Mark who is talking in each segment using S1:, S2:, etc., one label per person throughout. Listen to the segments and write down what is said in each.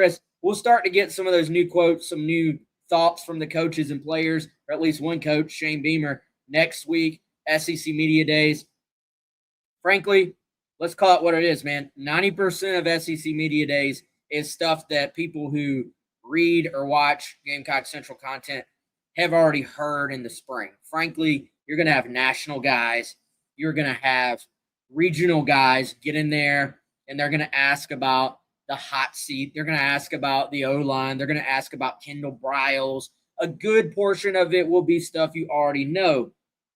S1: Chris, we'll start to get some of those new quotes, some new thoughts from the coaches and players, or at least one coach, Shane Beamer, next week, SEC Media Days. Frankly, let's call it what it is, man. 90% of SEC Media Days is stuff that people who read or watch Gamecock Central content have already heard in the spring. Frankly, you're going to have national guys. You're going to have regional guys get in there, and they're going to ask about the hot seat. They're going to ask about the O-line. They're going to ask about Kendall Briles. A good portion of it will be stuff you already know.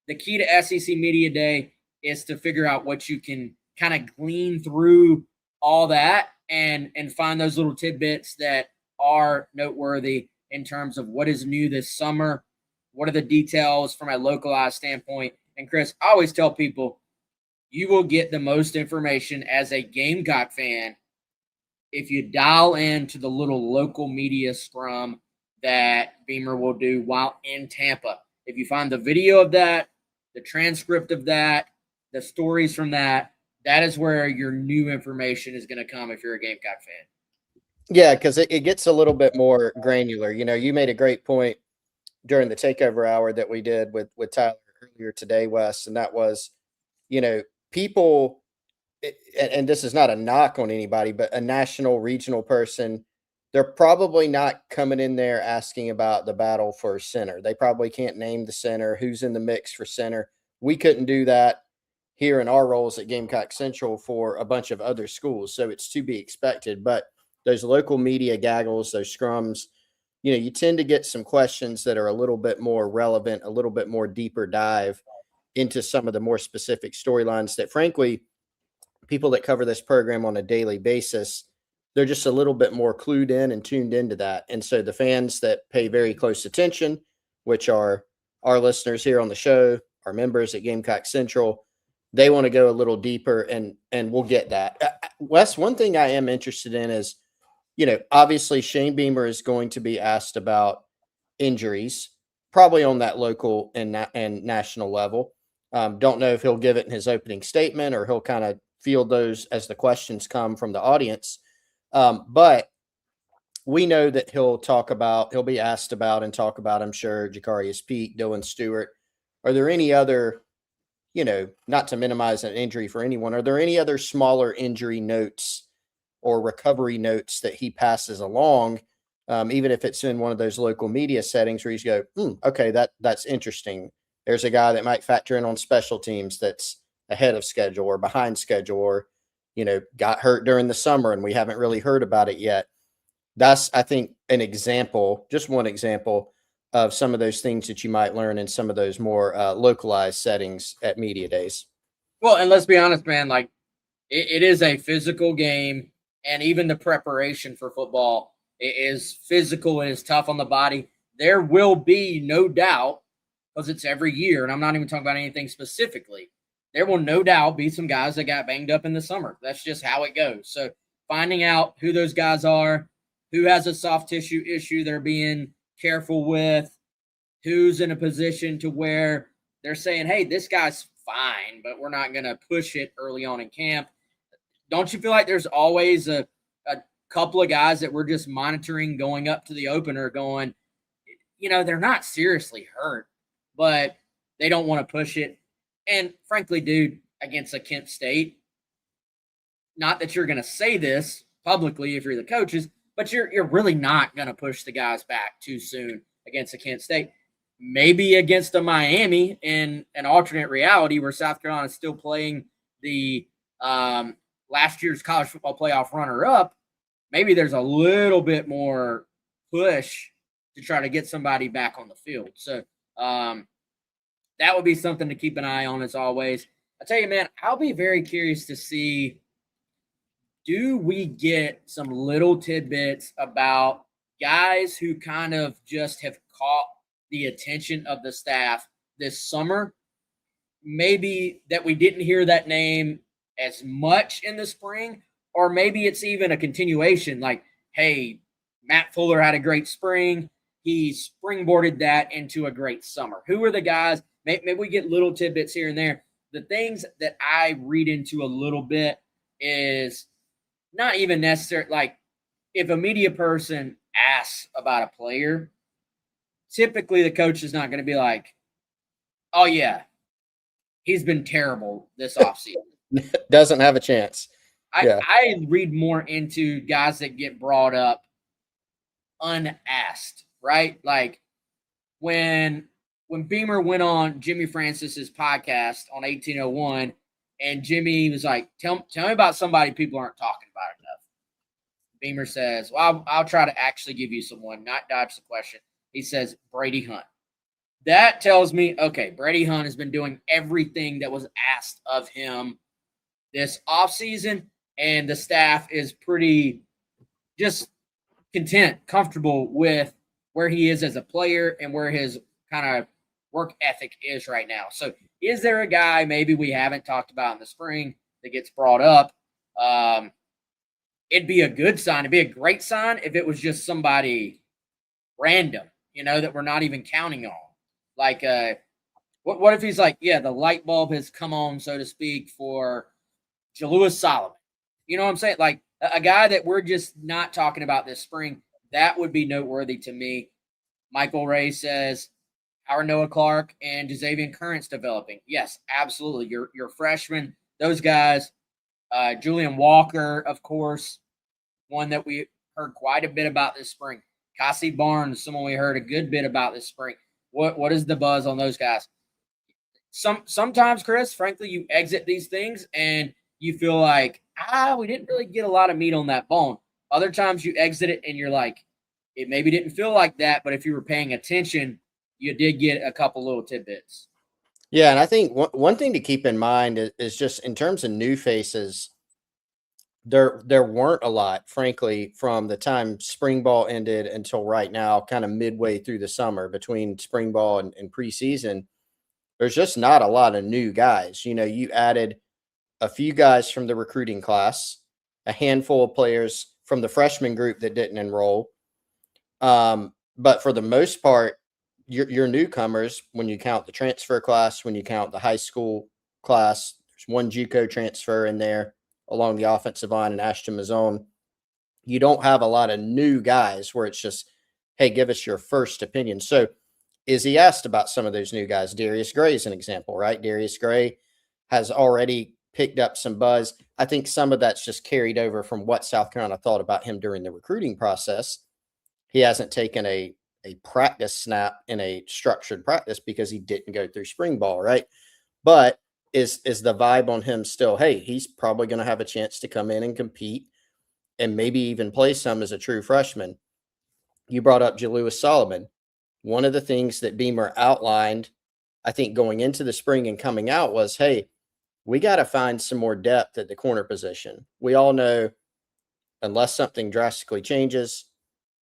S1: The key to SEC Media Day is to figure out what you can kind of glean through all that and find those little tidbits that are noteworthy in terms of what is new this summer, what are the details from a localized standpoint. And Chris, I always tell people, you will get the most information as a Gamecock fan if you dial into the little local media scrum that Beamer will do while in Tampa. If you find the video of that, the transcript of that, the stories from that, that is where your new information is going to come if you're a Gamecock fan.
S2: Yeah, because it gets a little bit more granular. You know, you made a great point during the takeover hour that we did with Tyler earlier today, Wes, and that was, you know, people, and this is not a knock on anybody, but a national, regional person, they're probably not coming in there asking about the battle for center. They probably can't name the center, who's in the mix for center. We couldn't do that here in our roles at Gamecock Central for a bunch of other schools, so it's to be expected. But those local media gaggles, those scrums, you know, you tend to get some questions that are a little bit more relevant, a little bit more deeper dive into some of the more specific storylines that, frankly, people that cover this program on a daily basis, they're just a little bit more clued in and tuned into that. And so the fans that pay very close attention, which are our listeners here on the show, our members at Gamecock Central, they want to go a little deeper, and we'll get that. Wes, one thing I am interested in is, you know, obviously Shane Beamer is going to be asked about injuries, probably on that local and national level. Don't know if he'll give it in his opening statement or he'll kind of field those as the questions come from the audience. But we know that he'll be asked about and talk about, I'm sure, Jacarius Peak, Dylan Stewart. Are there any other, you know, not to minimize an injury for anyone, are there any other smaller injury notes or recovery notes that he passes along, even if it's in one of those local media settings where you go, okay, that's interesting. There's a guy that might factor in on special teams that's ahead of schedule or behind schedule, or, you know, got hurt during the summer and we haven't really heard about it yet. That's, I think, an example, just one example of some of those things that you might learn in some of those more localized settings at media days.
S1: Well, and let's be honest, man, like it is a physical game, and even the preparation for football is physical. It is tough on the body. There will be, no doubt, because it's every year, and I'm not even talking about anything specifically, there will no doubt be some guys that got banged up in the summer. That's just how it goes. So finding out who those guys are, who has a soft tissue issue they're being careful with, who's in a position to where they're saying, hey, this guy's fine, but we're not going to push it early on in camp. Don't you feel like there's always a couple of guys that we're just monitoring going up to the opener going, you know, they're not seriously hurt, but they don't want to push it. And frankly, dude, against a Kent State, not that you're going to say this publicly if you're the coaches, but you're really not going to push the guys back too soon against a Kent State. Maybe against a Miami in an alternate reality where South Carolina is still playing the last year's college football playoff runner-up, maybe there's a little bit more push to try to get somebody back on the field. So that would be something to keep an eye on as always. I tell you, man, I'll be very curious to see, do we get some little tidbits about guys who kind of just have caught the attention of the staff this summer? Maybe that we didn't hear that name as much in the spring, or maybe it's even a continuation like, hey, Matt Fuller had a great spring. He springboarded that into a great summer. Who are the guys? Maybe we get little tidbits here and there. The things that I read into a little bit is not even necessary. Like, if a media person asks about a player, typically the coach is not going to be like, oh, yeah, he's been terrible this offseason.
S2: Doesn't have a chance.
S1: I,
S2: Yeah.
S1: I read more into guys that get brought up unasked, right? Like when Beamer went on Jimmy Francis's podcast on 1801, and Jimmy was like, tell me about somebody people aren't talking about enough. Beamer says, well, I'll try to actually give you someone, not dodge the question. He says, Brady Hunt. That tells me, okay, Brady Hunt has been doing everything that was asked of him this offseason, and the staff is pretty just content, comfortable with where he is as a player and where his kind of work ethic is right now. So, is there a guy maybe we haven't talked about in the spring that gets brought up? It'd be a good sign. It'd be a great sign if it was just somebody random, that we're not even counting on. Like, what if he's like, yeah, the light bulb has come on, so to speak, for Jalewis Solomon. You know what I'm saying? Like a guy that we're just not talking about this spring. That would be noteworthy to me. Michael Ray says, how are Noah Clark and Jazavian Currents developing? Yes, absolutely. Your freshmen, those guys. Julian Walker, of course, one that we heard quite a bit about this spring. Cassie Barnes, someone we heard a good bit about this spring. What is the buzz on those guys? Sometimes, Chris, frankly, you exit these things and you feel like, we didn't really get a lot of meat on that bone. Other times you exit it and you're like, it maybe didn't feel like that, but if you were paying attention, you did get a couple little tidbits.
S2: Yeah, and I think one thing to keep in mind is just in terms of new faces, there weren't a lot, frankly, from the time spring ball ended until right now, kind of midway through the summer between spring ball and preseason. There's just not a lot of new guys. You added a few guys from the recruiting class, a handful of players from the freshman group that didn't enroll. But for the most part, your newcomers, when you count the transfer class, when you count the high school class, there's one JUCO transfer in there along the offensive line and Ashton Mazzone. You don't have a lot of new guys where it's just, hey, give us your first opinion. So is he asked about some of those new guys? Darius Gray is an example, right? Darius Gray has already picked up some buzz. I think some of that's just carried over from what South Carolina thought about him during the recruiting process. He hasn't taken a practice snap in a structured practice because he didn't go through spring ball, right? But is the vibe on him still, hey, he's probably going to have a chance to come in and compete and maybe even play some as a true freshman? You brought up Jalewis Solomon. One of the things that Beamer outlined, I think, going into the spring and coming out was, hey, we got to find some more depth at the corner position. We all know, unless something drastically changes,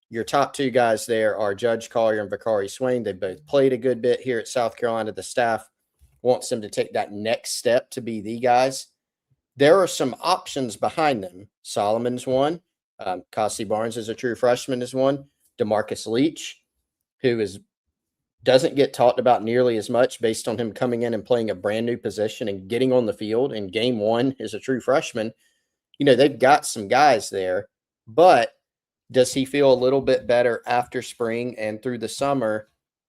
S2: your top two guys there are Judge Collier and Bakari Swain. They both played a good bit here at South Carolina. The staff wants them to take that next step to be the guys. There are some options behind them. Solomon's one. Cassie Barnes is a true freshman is one. DeMarcus Leach, who doesn't get talked about nearly as much based on him coming in and playing a brand new position and getting on the field in game one as a true freshman. They've got some guys there, but does he feel a little bit better after spring and through the summer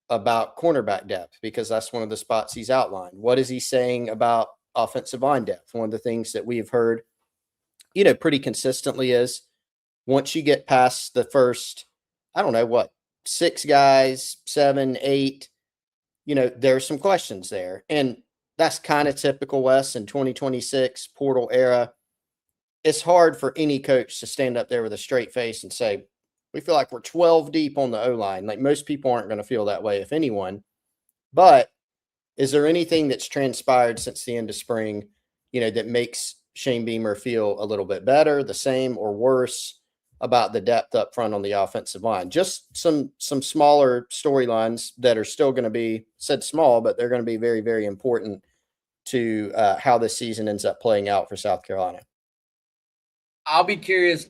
S2: about cornerback depth? Because that's one of the spots he's outlined. What is he saying about offensive line depth? One of the things that we have heard, pretty consistently is once you get past the first, I don't know what, 6 guys, 7, 8, there's some questions there. And that's kind of typical, Wes, in 2026 portal era. It's hard for any coach to stand up there with a straight face and say, we feel like we're 12 deep on the O-line. Like most people aren't going to feel that way, if anyone. But is there anything that's transpired since the end of spring, that makes Shane Beamer feel a little bit better, the same, or worse about the depth up front on the offensive line? Just some smaller storylines that are still going to be said small, but they're going to be very, very important to how this season ends up playing out for South Carolina.
S1: I'll be curious,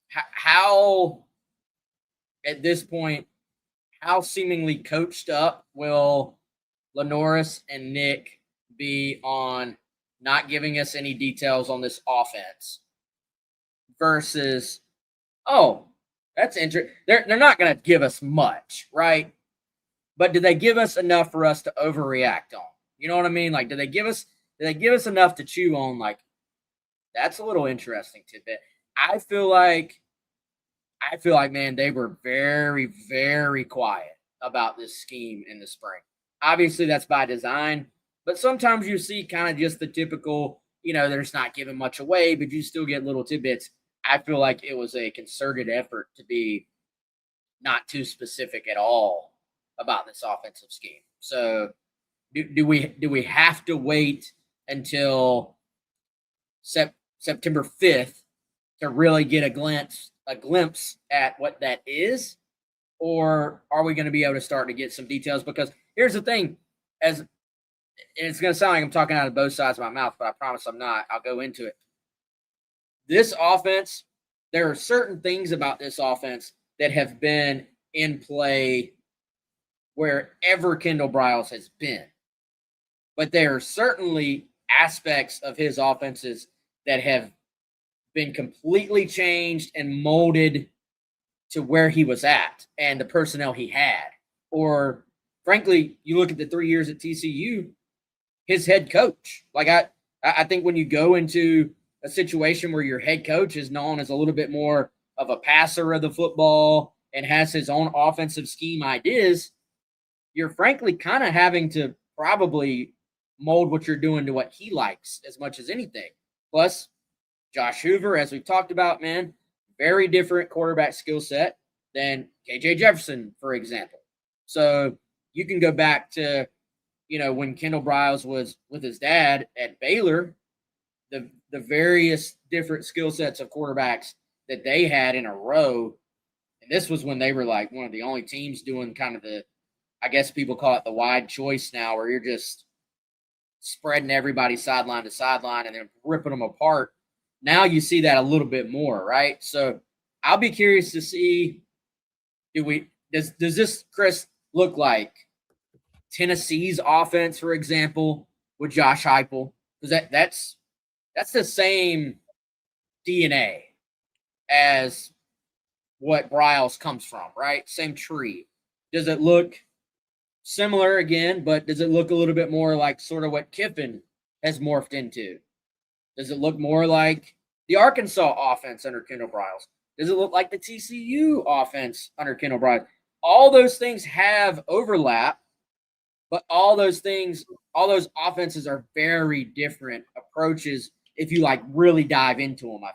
S1: how at this point, how seemingly coached up will Lenoris and Nick be on not giving us any details on this offense versus Oh, that's interesting. They're not going to give us much, right? But do they give us enough for us to overreact on? You know what I mean? Like, do they give us enough to chew on? Like, that's a little interesting tidbit. I feel like man, they were very, very quiet about this scheme in the spring. Obviously, that's by design, but sometimes you see kind of just the typical, they're just not giving much away, but you still get little tidbits. I feel like it was a concerted effort to be not too specific at all about this offensive scheme. So do we have to wait until September 5th to really get a glimpse at what that is, or are we going to be able to start to get some details? Because here's the thing, as it's going to sound like I'm talking out of both sides of my mouth, but I promise I'm not. I'll go into it. This offense, there are certain things about this offense that have been in play wherever Kendall Briles has been. But there are certainly aspects of his offenses that have been completely changed and molded to where he was at and the personnel he had. Or frankly, you look at the 3 years at TCU, his head coach. Like I think when you go into a situation where your head coach is known as a little bit more of a passer of the football and has his own offensive scheme ideas, you're frankly kind of having to probably mold what you're doing to what he likes as much as anything. Plus, Josh Hoover, as we've talked about, man, very different quarterback skill set than KJ Jefferson, for example. So you can go back to, when Kendall Briles was with his dad at Baylor, the various different skill sets of quarterbacks that they had in a row. And this was when they were like one of the only teams doing kind of I guess people call it the wide choice now, where you're just spreading everybody sideline to sideline and then ripping them apart. Now you see that a little bit more, right? So I'll be curious to see, does this, Chris, look like Tennessee's offense, for example, with Josh Heupel? Because that's the same DNA as what Briles comes from, right? Same tree. Does it look similar again, but does it look a little bit more like sort of what Kiffin has morphed into? Does it look more like the Arkansas offense under Kendall Briles? Does it look like the TCU offense under Kendall Briles? All those things have overlap, but all those offenses are very different approaches if you like really dive into them, I